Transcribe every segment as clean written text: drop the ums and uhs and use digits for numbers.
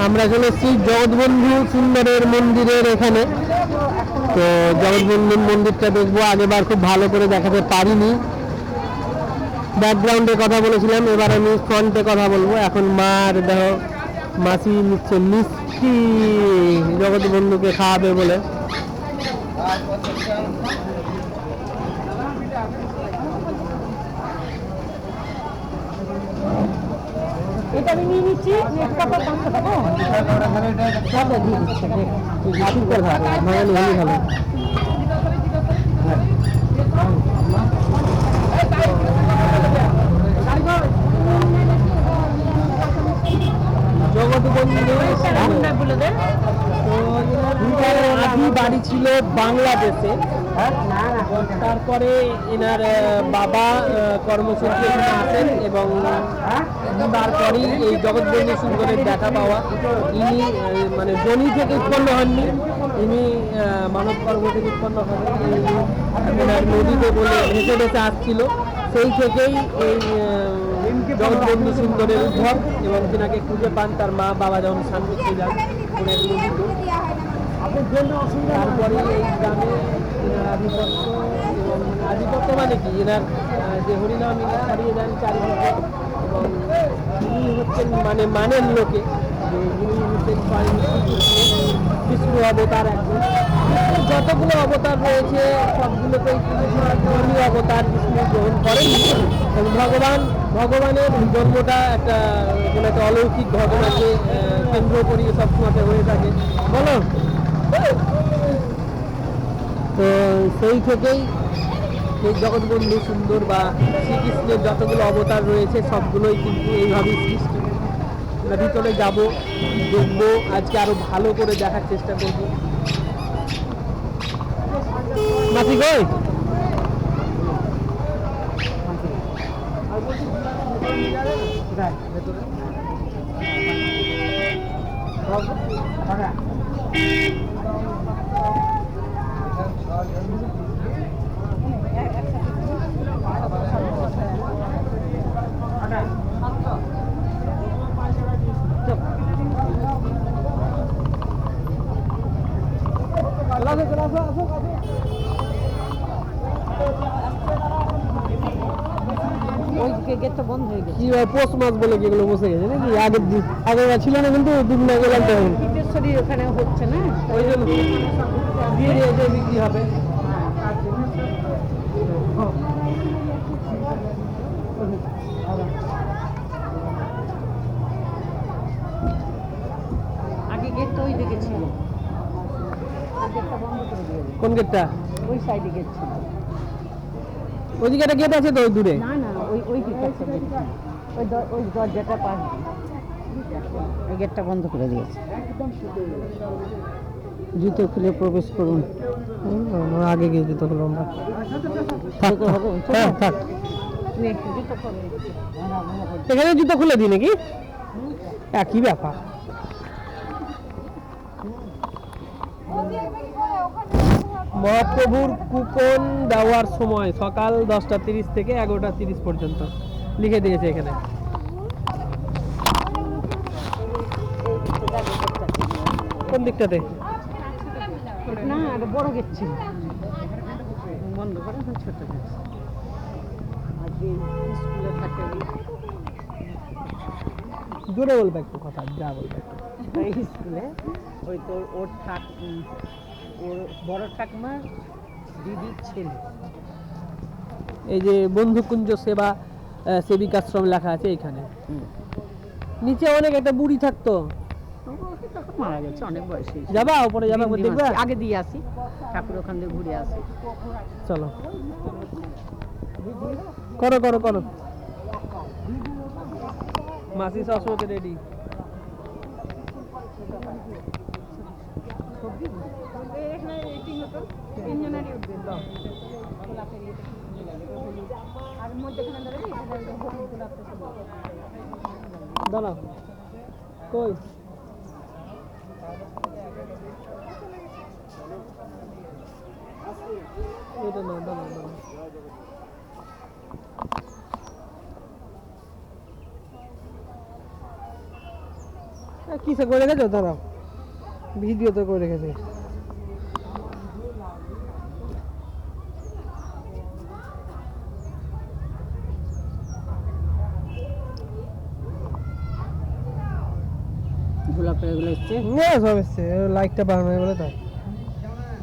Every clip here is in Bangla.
আমরা চলে এসেছি জগৎবন্ধু সুন্দরের মন্দিরের এখানে। তো জগৎবন্ধুর মন্দিরটা দেখবো, আগেবার খুব ভালো করে দেখাতে পারিনি, ব্যাকগ্রাউন্ডে কথা বলেছিলাম, এবার আমি ফ্রন্টে কথা বলবো। এখন মার দেখো মাসি নিচ্ছে মিষ্টি জগৎবন্ধুকে খাওয়াবে বলে। এটা আমি নিয়ে নিচ্ছি, নেট কাপড় 500 টাকা সব দিয়ে দিচ্ছে। ভালো আদি বাড়ি ছিল বাংলাদেশে, তারপরে এনার বাবা কর্মসূত্রে আসেন এবং তারপরেই এই জগৎবন্ধু সুন্দরের দেখা পাওয়া। ইনি মানে জনি থেকে উৎপন্ন হননি, ইনি মানব কর্ম থেকে উৎপন্ন হন। এনার নদীতে বলে ভেসে ভেসে আসছিল, সেই থেকেই এই জগৎবন্ধু সুন্দরের উদ্ভব। এবং তিনাকে খুঁজে পান তার মা বাবা যখন স্নান করতে যান ওনার নদীতে। তারপরে এই গ্রামে এনার আধিপত্য, এবং আধিপত্য মানে কি, এনার যে হরিনাম ছাড়িয়ে যান চারিদিকে। এবং ইনি হচ্ছেন মানের লোকে যে যিনি হচ্ছেন স্বয়ং বিষ্ণু অবতার একজন। যতগুলো অবতার রয়েছে সবগুলোকেই ধর্মীয় অবতার বিষ্ণু গ্রহণ করেন। এবং ভগবানের জন্মটা একটা কোনো একটা অলৌকিক ঘটনাকে কেন্দ্র করিয়ে সবসময় হয়ে থাকে, বলো। তো সেই থেকেই এই জগৎবন্ধু সুন্দর বা শ্রীকৃষ্ণের যতগুলো অবতার রয়েছে সবগুলোই কিন্তু এইভাবেই সৃষ্টি। আমরা ভিতরে যাব, দেখবো, আজকে আরো ভালো করে দেখার চেষ্টা করব। মাসি কই? গেটটা বন্ধ হয়ে গেছে। কি পোষ মাছ বলে কি এগুলো বসে গেছে নাকি? আগের ছিল না, কিন্তু দুদিন আগে লাগতে হবে। ওখানে হচ্ছে না, ওই জন্য দিয়ে দিয়েছে, বিক্রি হবে। আগে গেটটা ওই দিকে ছিল, গেটটা বন্ধ করে দিয়েছে। কোন গেটটা? ওই সাইডে গেট ছিল। ওইদিকে একটা গেট আছে তো, ওই দূরে। না না, ওই দিকে একটা গেট, ওই দরজাটা পাশ ওই গেটটা বন্ধ করে দিয়েছে। জুতো খুলে প্রবেশ করুন। আগে গিয়ে জুতো খুলো আমরা। এখানে জুতো খুলে দিই নাকি? একই ব্যাপার। মহাপ্রভুর কুপন দেওয়ার সময় সকাল 10:30 থেকে 11:30 পর্যন্ত লিখে দিয়েছে এখানে। কোন দিকটাতে? না, একটা বড় গেট ছিল, বন্ধ করে এখন ছোট গেট। আগে স্কুলে থাকে, জোরে বলবে একটু কথা, যা বলবে এই স্কুলে ওই তোর ওর বড় ঠাকুমা দিদির ছেলে। এই যে বন্ধুকুঞ্জ সেবা সেবিকাশ্রম লেখা আছে এখানে। নিচে অনেক একটা বুড়ি থাকতো, মারা গেছে, অনেক বয়সী। যাবা উপরে, যাবা দেখবা? আগে দিয়ে আসি, ঠাকুর ওখান দিয়ে ঘুরে আসি। চলো, করো করো করো। মাসি সবসময় রেডি। দাঁড়াও, কই এটা না, দাঁড়াও দাঁড়াও। কিসে করে রেখেছো দাঁড়াও, ভিডিও তো করে রেখেছে। গোলাপের এগুলো এসছে, না সব এসছে, লাইটটা বাড়ানো হয়ে গেলে তাই।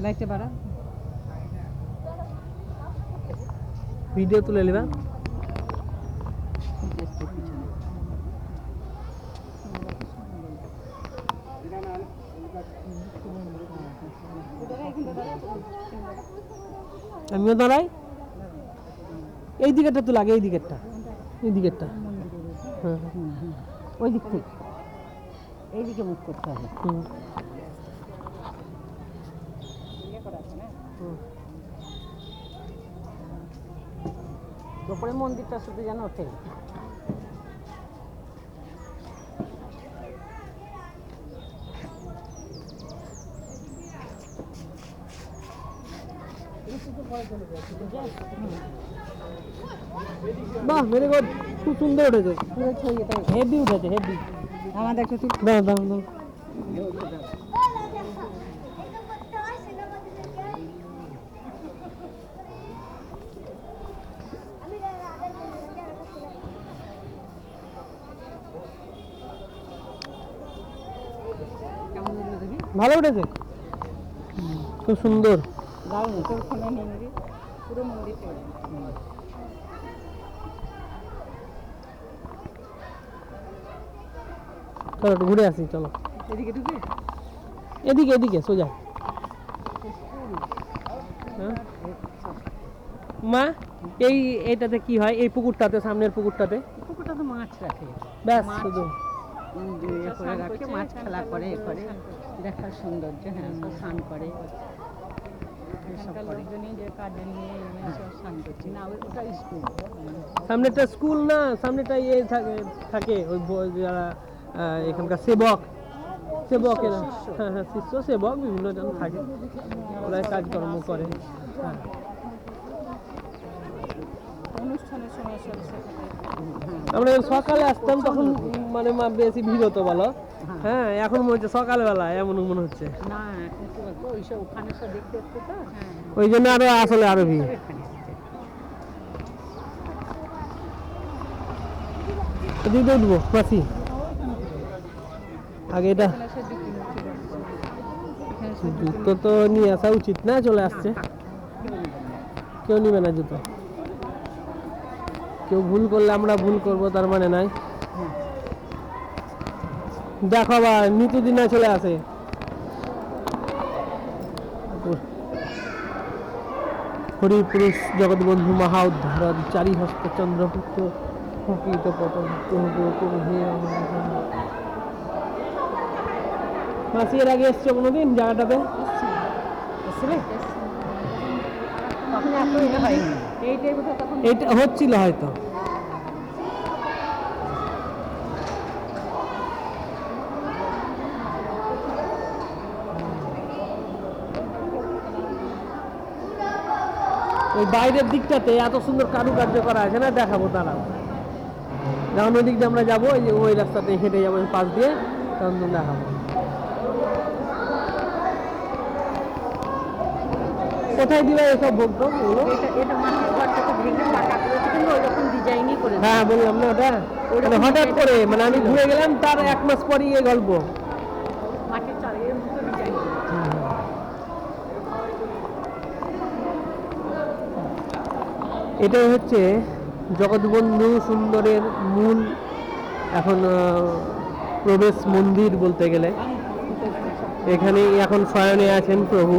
লাইটটা বাড়া, ভিডিও তুলে নিবা। আমিও দাঁড়াই, এই দিকেরটা তো লাগে, এই দিকেরটা, এই দিকেরটা। হ্যাঁ ওই দিক থেকে এইদিকে মুখ করতে হবে। ওপরে মন্দিরটা শুধু যেন ওঠে। বাহ, ভেরি গুড, খুব সুন্দর উঠেছে, হেভি উঠেছে, হেভি। আমাদের একটু দাও দাও দাও। ভালো উঠেছে, খুব সুন্দর। দারুণ, তোর ফোনে নিয়ে নিবি পুরো মন্দিরটা। চলো একটু ঘুরে আসি, চলো এদিকে ঢুকে এদিকে, এদিকে সোজা। হ্যাঁ? মা, এইটাতে কি হয়, এই পুকুরটাতে, সামনের পুকুরটাতে? পুকুরটা তো মাছ রাখে, ব্যাস মাছ শুধু ইয়ে করে রাখে, মাছ খেলা করে, এ করে, দেখার সৌন্দর্য। হ্যাঁ, সব স্নান করে, এসব করে। যে কাজে নিয়ে সব স্নান করছি না, ওটা স্কুল। সামনেটা স্কুল না, সামনেটা ইয়ে থাকে ওই যারা এখানকার সেবক, সেবকেরা, হ্যাঁ হ্যাঁ, শিষ্য সেবক বিভিন্ন জন থাকে, ওরা কাজকর্ম করে। হ্যাঁ, অনুষ্ঠানের সময় আমরা সকালে আসতাম তখন মানে বেশি ভিড় হতো বলো। হ্যাঁ, এখন মনে হচ্ছে সকালবেলা এমন মনে হচ্ছে না, এখন কি বলতো ওইসব ওখানে সব দেখতে দেখতে তো, ওই জন্য আরো আসলে আরো ভিড়। এদিকে উঠবো মাসি, আগে এটা জুতো তো নিয়ে আসা উচিত না, চলে আসছে, কেউ নিবে না জুতো। কেউ ভুল করলে আমরা ভুল করব তার মানে নাই। দেখো আবার নিতুদিনা চলে আসে। হরিপুরুষ জগৎবন্ধু মহা উদ্ধারণ চারি হস্ত চন্দ্রপুত্র প্রকৃত পতন মাসি, এর আগে এসছো কোনোদিন জায়গাটাতে? তখন এত এটা হয়নি, এইটাই বোধহয় তখন এটা হচ্ছিল হয়তো। ওই বাইরের দিকটাতে এত সুন্দর কারুকার্য করা আছে না, দেখাবো তারা যখন ওই দিক দিয়ে আমরা যাবো, ওই রাস্তাতে হেঁটে যাবো পাশ দিয়ে, তখন দেখাবো। কোথায় দিবে এসব ভোগ টোগ এগুলো? এটা মাটির ঘরটাকে ভেঙে পাকা করেছে, কিন্তু ওই রকম ডিজাইনই করে। হ্যাঁ বললাম না, ওটা মানে হঠাৎ করে, মানে আমি ঘুরে গেলাম তার 1 মাস পরই এই গল্প। মাটির চালের মতো ডিজাইন। এটাই হচ্ছে জগৎবন্ধু সুন্দরের মূল এখন প্রবেশ মন্দির বলতে গেলে। এখানে এখন শয়নে আছেন প্রভু।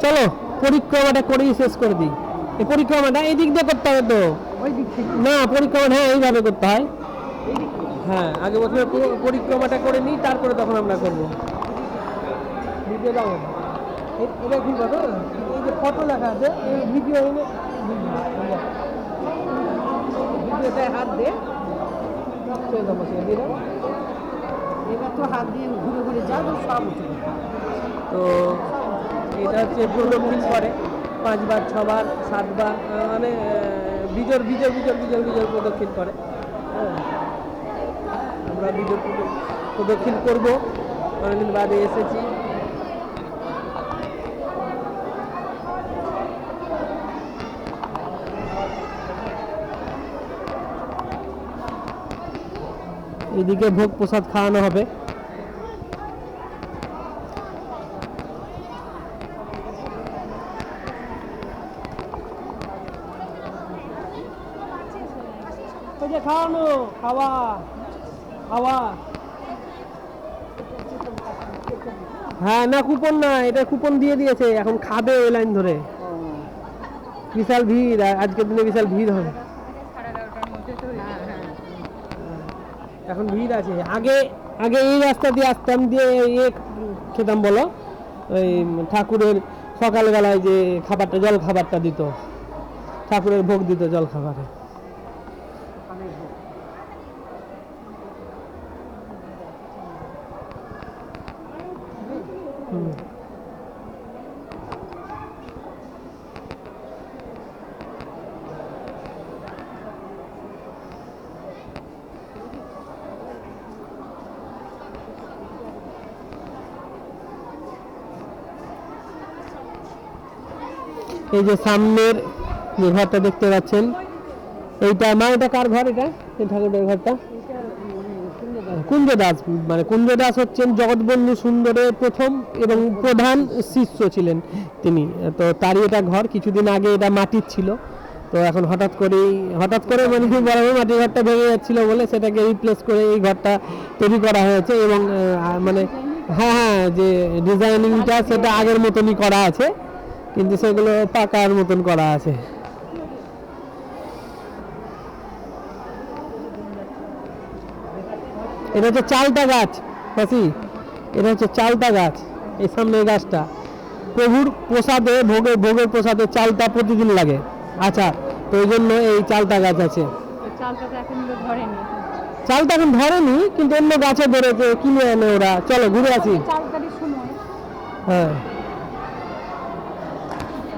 চলো পরিক্রমাটা করেই শেষ করে দিই। এই পরিক্রমাটা এই দিক দিয়ে করতে হবে তো? ওই দিক থেকে না, পরিক্রমাটা হ্যাঁ এইভাবে করতে হয়। হ্যাঁ, আগে প্রথমে পরিক্রমাটা করে নিই, তারপরে তখন আমরা করবো। ভিডিও দাও এটা কি বলো, এই যে ফটো লেখা আছে এই ভিডিও ভিডিওতে হাত দে, দিয়ে দাও। এবার তো হাত দিয়ে ঘুরে ঘুরে যাও তো সব উঠে যাবে। তো এটা হচ্ছে প্রদক্ষিণ করে 5 বার 6 বার 7 বার, মানে বিজোর বিজোর বিজোর বিজোর বিজোর প্রদক্ষিণ করে। হ্যাঁ, আমরা বিজোর প্রদক্ষিণ করবো, অনেকদিন বাদে এসেছি। এদিকে ভোগ প্রসাদ খাওয়ানো হবে। ওই যে খাওয়ানো, খাওয়া খাওয়া। হ্যাঁ, না কুপন না, এটা কুপন দিয়ে দিয়েছে, এখন খাবে ওই লাইন ধরে। বিশাল ভিড়, আজকের দিনে বিশাল ভিড় হবে। এখন ভিড় আছে। আগে আগে এই রাস্তা দিয়ে আসতাম, দিয়ে ইয়ে খেতাম বলো, ওই ঠাকুরের সকালবেলায় যে খাবারটা, জল খাবারটা দিত, ঠাকুরের ভোগ দিত জল খাবারে। এই যে সামনের যে ঘরটা দেখতে পাচ্ছেন, এইটা মা, এটা কার ঘর? এটা এই ঠাকুরের ঘরটা কুঞ্জ দাস, মানে কুঞ্জ দাস হচ্ছেন জগৎবন্ধু সুন্দরের প্রথম এবং প্রধান শিষ্য ছিলেন তিনি। তো তারই এটা ঘর। কিছুদিন আগে এটা মাটির ছিল, তো এখন হঠাৎ করে মানে কি বলা হয়, মাটির ঘরটা ভেঙে যাচ্ছিল বলে সেটাকে রিপ্লেস করে এই ঘরটা তৈরি করা হয়েছে। এবং মানে হ্যাঁ, যে ডিজাইনিংটা সেটা আগের মতনই করা আছে, কিন্তু সেগুলো পাকার মতন করা আছে। এটা হচ্ছে চালতা গাছ, মাসি, এটা হচ্ছে চালতা গাছ। এই সামনে এই গাছটা প্রভুর প্রসাদে, ভোগের প্রসাদে চালতা প্রতিদিন লাগে। আচ্ছা, তো ওই জন্য এই চালতা গাছ আছে। চালতা এখন ধরেনি, কিন্তু অন্য গাছে ধরেছে, কিনে আনে ওরা। চলো ঘুরে আসি। হ্যাঁ।